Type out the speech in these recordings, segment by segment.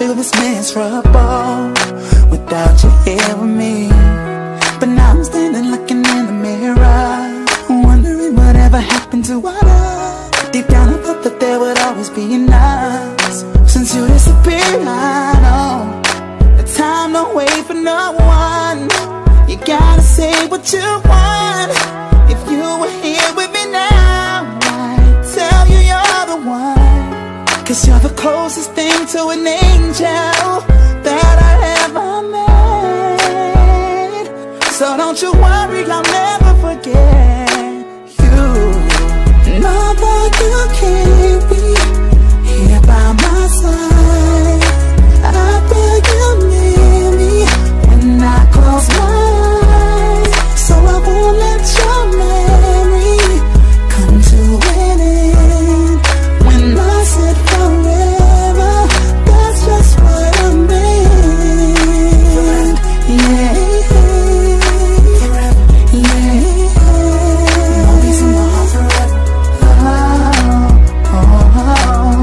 feel this miserable without you here with me. But now I'm standing looking in the mirror, wondering whatever happened to our love. Deep down I thought that there would always be enough. Since you disappeared, I know the time don't wait for no one. You gotta say what you want. If you were here with me now, I'd tell you you're the one. 'Cause you're the closest thing to an angel that I ever met. So don't you worry, I'll never forget you. Know that you can't be here by my side. I feel you near me when I close my eyes. So I won't let your memory come to an end. When I said forever, that's just what I meant. Yeah, forever, yeah. Always in my heart forever. Oh, oh, oh.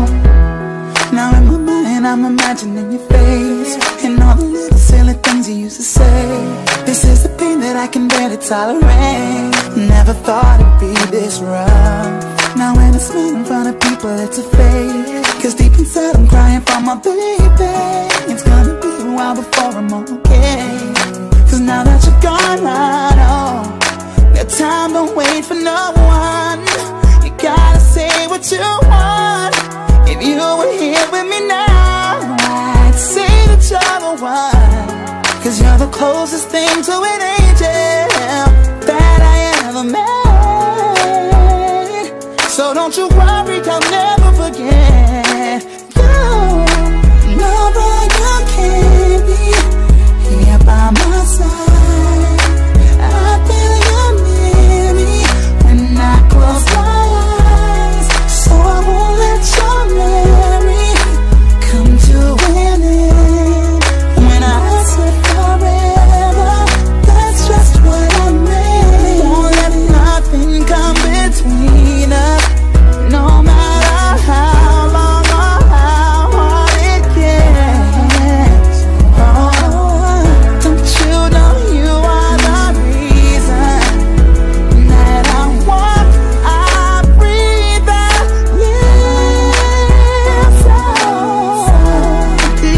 Now in my mind I'm imagining your face and all the little silly things you used to say. This is the pain that I can barely tolerate. Never thought it'd be this rough. Now when I smile in front of people it's a fake. 'Cause deep inside I'm crying for my baby. It's gonna be a while before I'm okay. 'Cause now that you're gone I know that time don't wait for no one. You gotta say what you want. If you were here with me now, I'd say that you're the one. 'Cause you're the closest thing to an angel that I ever met. So don't you worry, I'll never forget you. No, but you can't be here by my side. I feel you near me when I close my eyes. So I won't let your memory come to an end. When I said forever, that's just what I meant. Won't let nothing come between us, no matter how long or how hard it gets. Oh, don't you know you are the reason that I walk, I breathe, I live. So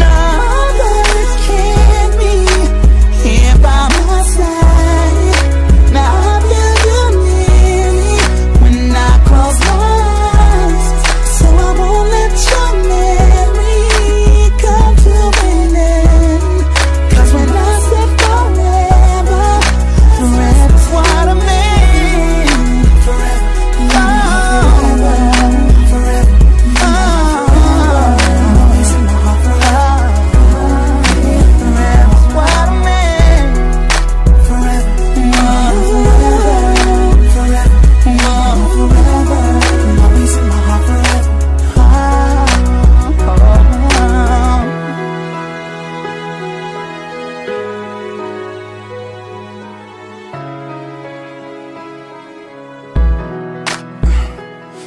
no, that it can't be here by my side. Now I feel you near me when I close my eyes. So I won't let your memory come to an end. 'Cause when I said forever, forever's what I mean. Forever, forever, always in my heart forever. Forever's what I mean. Forever, forever, forever, always in my heart forever.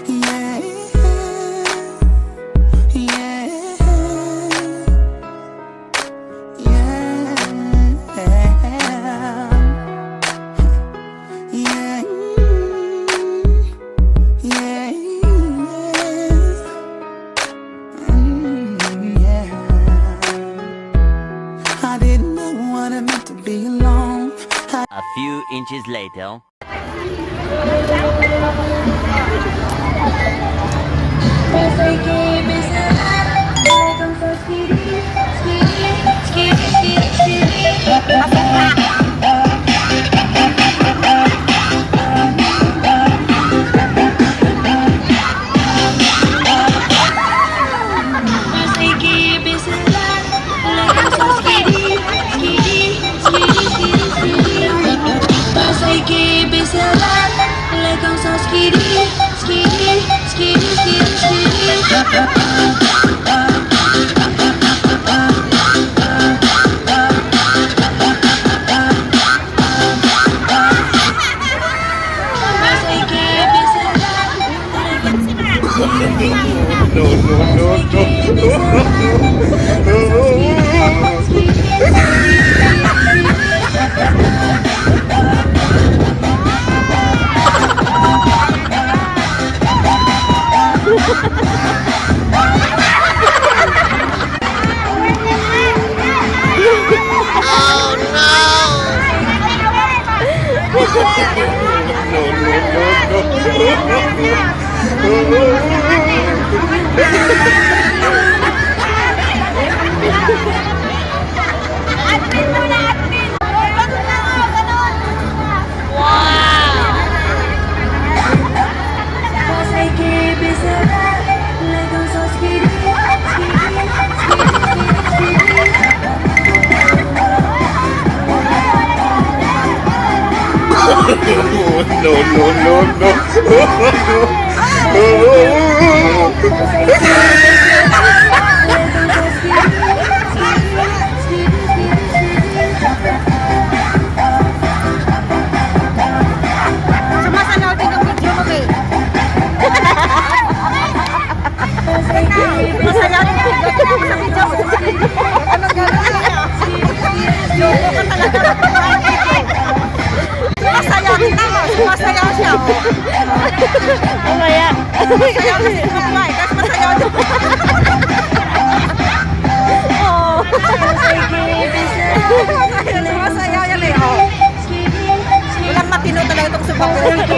Yeah, yeah, yeah, yeah, yeah. I didn't know what it meant to be alone. A few inches later. No. Sumasayaw din yung video mo, babe. Sumasayaw din yung video mo sa video mo. Anong gano'n niya? Jogo ka talaga. Sumasayaw din naman. Sumasayaw siya. Mamaya. Sumasayaw na si Mabay. Kasi masayaw din. Oh. Sumasayaw yan eh. Oh. Walang matino talaga itong subak ko ito.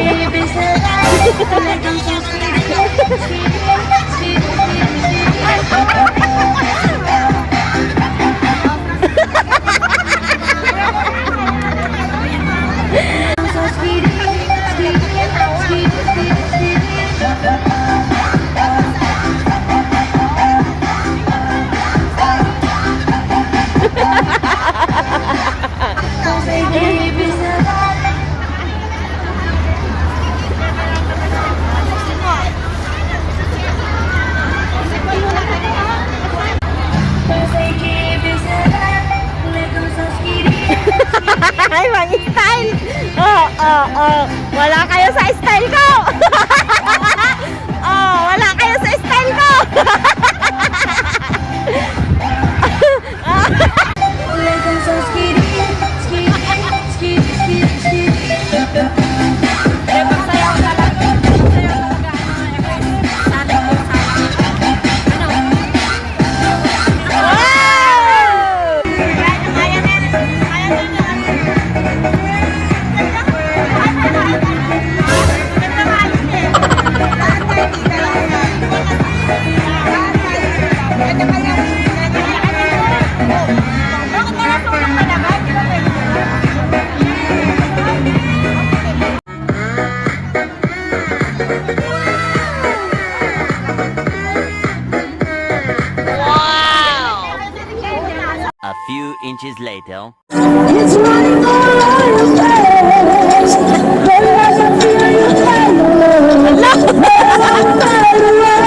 Ay, mag-style. Wala kayo sa style ko. Wala kayo sa style ko. A few inches later. It's running all over your face. But I can feel you fade away.